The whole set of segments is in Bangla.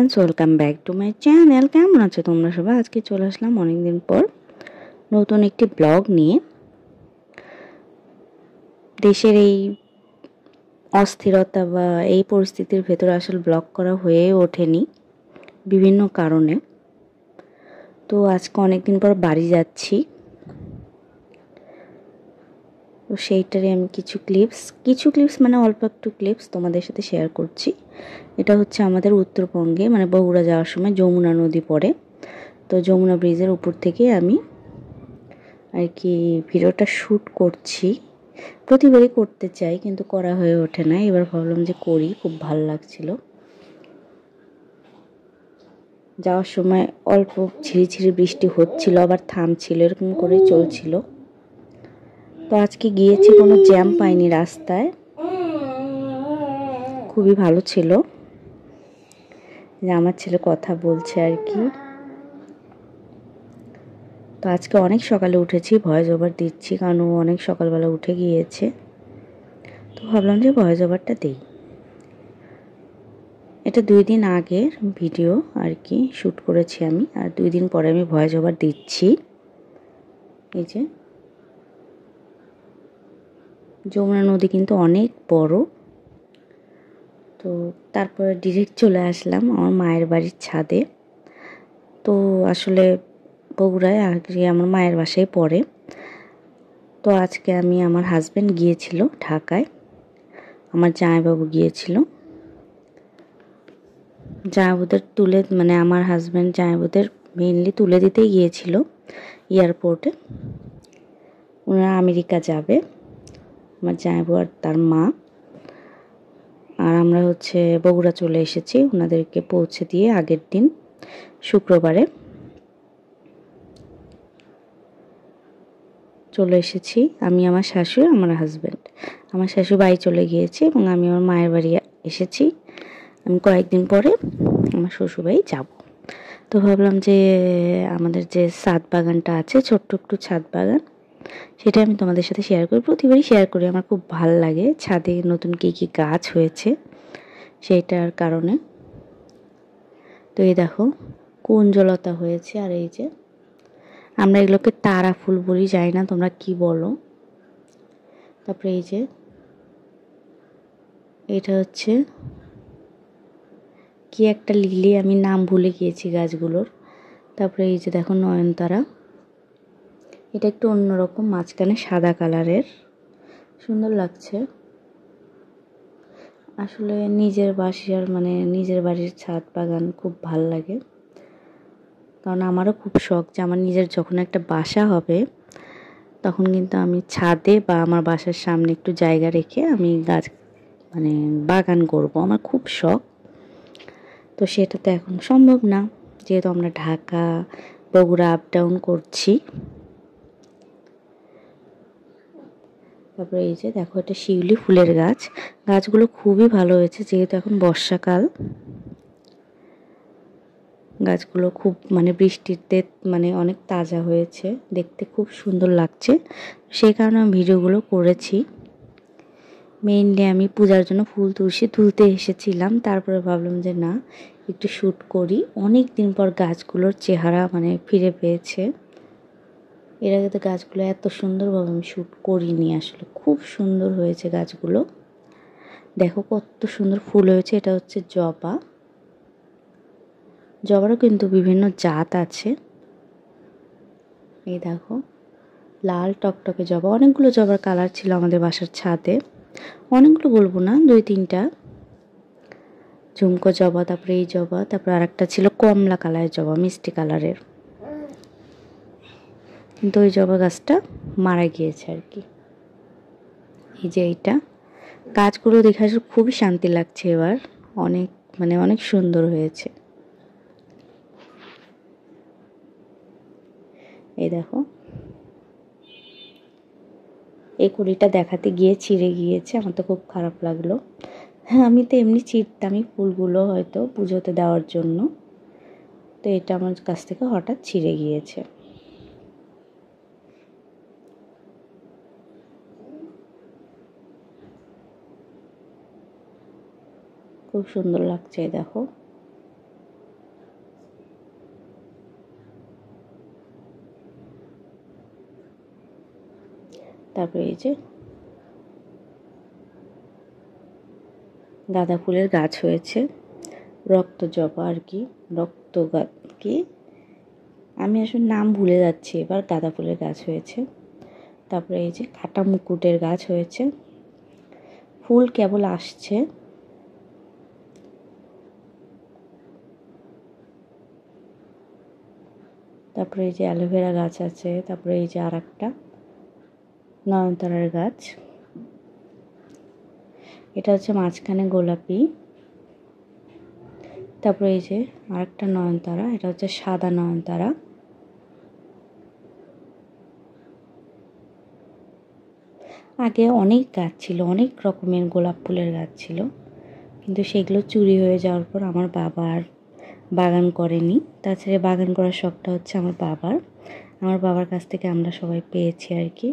Friends, welcome back to my channel. কেমন আছো তোমরা সবাই? আজকে চলে আসলাম অনেকদিন পর নতুন একটি ব্লগ নিয়ে। দেশের এই অস্থিরতা বা এই পরিস্থিতির ভেতরে আসলে ব্লগ করা হয়ে ওঠেনি বিভিন্ন কারণে। তো আজকে অনেকদিন পর বাড়ি যাচ্ছি, তো সেইটারই আমি কিছু ক্লিপস মানে অল্প একটু ক্লিপস তোমাদের সাথে শেয়ার করছি। এটা হচ্ছে আমাদের উত্তরবঙ্গে, মানে বগুড়া যাওয়ার সময় যমুনা নদী পড়ে, তো যমুনা ব্রিজের উপর থেকে আমি আর কি ভিডিওটা শ্যুট করছি। প্রতিবারই করতে চাই কিন্তু করা হয়ে ওঠে না, এবার ভাবলাম যে করি, খুব ভালো লাগছিল। যাওয়ার সময় অল্প ঝিরিঝিরি বৃষ্টি হচ্ছিল, আবার থামছিল, এরকম করেই চলছিল। তো আজকে গিয়েছি, কোনো জ্যাম পাইনি রাস্তায়, খুবই ভালো ছিল। যে আমার ছেলে কথা বলছে আর কি। তো আজকে অনেক সকালে উঠেছি, ভয়েস ওভার দিচ্ছি কারণ ও অনেক সকালবেলা উঠে গিয়েছে, তো ভাবলাম যে ভয়েস ওভারটা দিই। এটা 2 দিন আগের ভিডিও আর কি, শ্যুট করেছি আমি, আর 2 দিন পরে আমি ভয়েস ওভার দিচ্ছি। এই যে যমুনা নদী কিন্তু অনেক বড়। তো তারপরে ডিরেক্ট চলে আসলাম আমার মায়ের বাড়ির ছাদে। তো আসলে বগুড়ায় আগে আমার মায়ের বাসায় পড়ে। তো আজকে আমার হাজব্যান্ড গিয়েছিল ঢাকায়, আমার জামাইবাবু গিয়েছিল। জামাইবাবুদের তুলে, মানে আমার হাজব্যান্ড জামাইবাবুদের মেইনলি তুলে দিতেই গিয়েছিল এয়ারপোর্টে। ওনারা আমেরিকা যাবে, আমার জামাইবাবু আর তার মা। আর আমরা হচ্ছে বগুড়া চলে এসেছি ওনাদেরকে পৌঁছে দিয়ে আগের দিন শুক্রবারে চলে এসেছি। আমি, আমার শাশুড়ি, আমার হাজব্যান্ড। আমার শাশুড়ি বাড়ি চলে গিয়েছে এবং আমি আমার মায়ের বাড়ি এসেছি। আমি কয়েকদিন পরে আমার শ্বশুরবাড়ি যাব। তো ভাবলাম যে আমাদের যে ছাদ বাগানটা আছে, ছোট্ট একটু ছাদ বাগান, সেটা আমি তোমাদের সাথে শেয়ার করি। প্রতিবারই শেয়ার করি, আমার খুব ভাল লাগে ছাদে নতুন কী কী গাছ হয়েছে সেইটার কারণে। তো এই দেখো কুঞ্জলতা হয়েছে, আর এই যে আমরা এগুলোকে তারা ফুল বলি, যাই না তোমরা কি বলো। তারপরে এই যে এটা হচ্ছে কি একটা লিলি, আমি নাম ভুলে গিয়েছি গাছগুলোর। তারপরে এই যে দেখো নয়নতারা, এটা একটু অন্যরকম, মাঝখানে সাদা কালারের, সুন্দর লাগছে। আসলে নিজের বাড়ির ছাদ বাগান খুব ভাল লাগে, কারণ আমারও খুব শখ যে আমার নিজের যখন একটা বাসা হবে তখন কিন্তু আমি ছাদে বা আমার বাসার সামনে একটু জায়গা রেখে আমি গাছ, মানে বাগান করব, আমার খুব শখ। তো সেটা তো এখন সম্ভব না, যেহেতু আমরা ঢাকা বগুড়া আপ ডাউন করছি। তারপরে এই যে দেখো এটা শিউলি ফুলের গাছ, গাছগুলো খুবই ভালো হয়েছে যেহেতু এখন বর্ষাকাল। গাছগুলো খুব বৃষ্টিতে অনেক তাজা হয়েছে, দেখতে খুব সুন্দর লাগছে, সেই কারণে আমি ভিডিওগুলো করেছি। মেইনলি আমি পূজার জন্য ফুল তুলতে এসেছিলাম, তারপরে ভাবলাম যে না, একটু শ্যুট করি। অনেক দিন পর গাছগুলোর চেহারা ফিরে পেয়েছে। এর আগে তো গাছগুলো এত সুন্দরভাবে আমি শ্যুট করিনি, আসলে খুব সুন্দর হয়েছে গাছগুলো। দেখো কত সুন্দর ফুল হয়েছে। এটা হচ্ছে জবা, জবারও কিন্তু বিভিন্ন জাত আছে। এই দেখো লাল টকটকে জবা, অনেকগুলো জবার কালার ছিল আমাদের বাসার ছাদে, অনেকগুলো বলবো না, 2-3টা। ঝুমকো জবা, তারপরে এই জবা, তারপরে আরেকটা ছিল কমলা কালারের জবা, মিষ্টি কালারের, কিন্তু ওই জবা গাছটা মারা গিয়েছে আর কি। এই যে এইটা, গাছগুলো দেখে আসলে খুবই শান্তি লাগছে এবার, অনেক অনেক সুন্দর হয়েছে। এই দেখো এই কুড়িটা দেখাতে গিয়ে ছিঁড়ে গিয়েছে, আমার তো খুব খারাপ লাগলো। হ্যাঁ, আমি তো এমনি ছিঁড়তামই ফুলগুলো হয়তো পুজোতে দেওয়ার জন্য, তো এটা আমার কাছ থেকে হঠাৎ ছিঁড়ে গিয়েছে। খুব সুন্দর লাগছে দেখো। তারপরে এই যে গাঁদা ফুলের গাছ হয়েছে, রক্ত জবা আর কি, কি আমি আসলে নাম ভুলে যাচ্ছি এবার। গাঁদা ফুলের গাছ হয়েছে। তারপরে এই যে কাটা মুকুটের গাছ হয়েছে, ফুল কেবল আসছে। তারপরে এই যে অ্যালোভেরা গাছ আছে। তারপরে এই যে আর একটা নয়নতারার গাছ, এটা হচ্ছে মাঝখানে গোলাপি। তারপরে এই যে আরেকটা নয়নতারা, এটা হচ্ছে সাদা নয়নতারা। আগে অনেক গাছ ছিল, অনেক রকমের গোলাপ ফুলের গাছ ছিল, কিন্তু সেগুলো চুরি হয়ে যাওয়ার পর আমার বাবা আর বাগান করেনি। তাছাড়া বাগান করার শখটা হচ্ছে আমার বাবার কাছ থেকে আমরা সবাই পেয়েছি আর কি।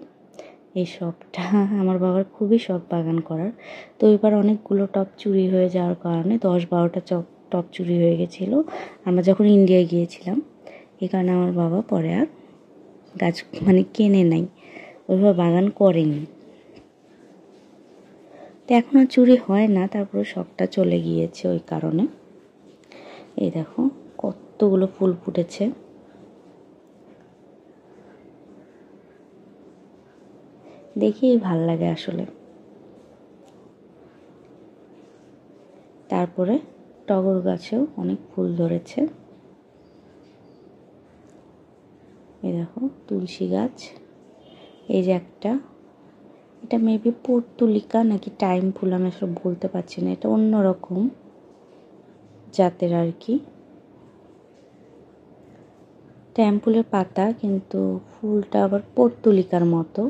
এই শখটা আমার বাবার খুবই শখ বাগান করার। তো এবার অনেকগুলো টব চুরি হয়ে যাওয়ার কারণে 10-12টা টব চুরি হয়ে গেছিলো আমরা যখন ইন্ডিয়ায় গিয়েছিলাম। এই কারণে আমার বাবা পরে আর গাছ কেনে নাই, ওইভাবে বাগান করেনি। তো এখন আর চুরি হয় না, তারপরে শখটা চলে গিয়েছে ওই কারণে। এই দেখো কতগুলো ফুল ফুটেছে, দেখেই ভাল লাগে আসলে। তারপরে টগর গাছেও অনেক ফুল ধরেছে। এই দেখো তুলসী গাছ, এই যে একটা, এটা মেবি পর্তুলিকা নাকি টাইম ফুল, আমি আসলে বলতে পারছি না, এটা অন্যরকম জাতের আর কি। টাইম ফুলের পাতা, কিন্তু ফুলটা আবার পর্তুলিকার মতো,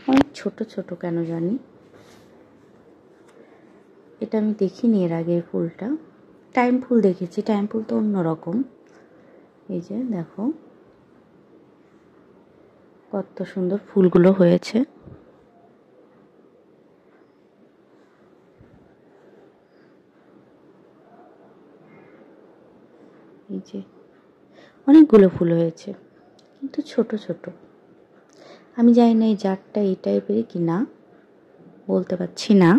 অনেক ছোট ছোট কেন জানি। এটা আমি দেখিনি এর আগে ফুলটা। টাইম ফুল দেখেছি, টাইম ফুল তো অন্যরকম। এই যে দেখো কত সুন্দর ফুলগুলো হয়েছে। এই যে অনেকগুলো ফুল হয়েছে, কিন্তু ছোট ছোট। আমি জানি না এই জাতটা এই টাইপেরই কি না, বলতে পারছি না।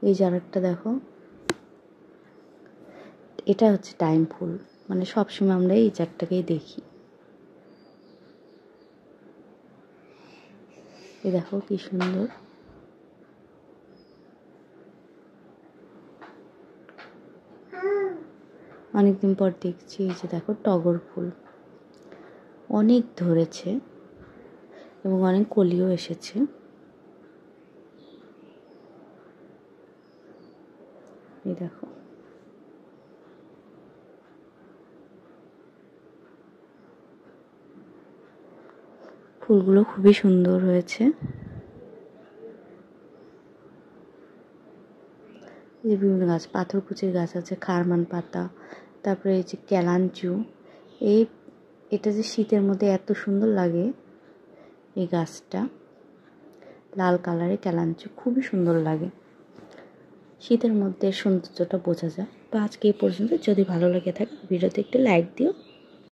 এই যে আরেকটা দেখো, এটা হচ্ছে টাইম ফুল, সবসময় আমরা এই জাতটাকেই দেখি। এই দেখো কি সুন্দর। অনেকদিন পর দেখছি। এই যে দেখো টগর ফুল অনেক ধরেছে এবং অনেক কলিও এসেছে। এই দেখো ফুলগুলো খুবই সুন্দর হয়েছে। এই যে বিভিন্ন গাছ, পাথরকুচির গাছ আছে, খারমান পাতা, তারপরে এই যে কেলাঞ্চু। এটা যে শীতের মধ্যে এত সুন্দর লাগে, এই গাছটা লাল কালারের কেলাঞ্চু, খুবই সুন্দর লাগে। শীতের মধ্যে সৌন্দর্যটা বোঝা যায়। তো আজকে এই পর্যন্ত। যদি ভালো লেগে থাকে ভিডিওতে একটু লাইক দিও।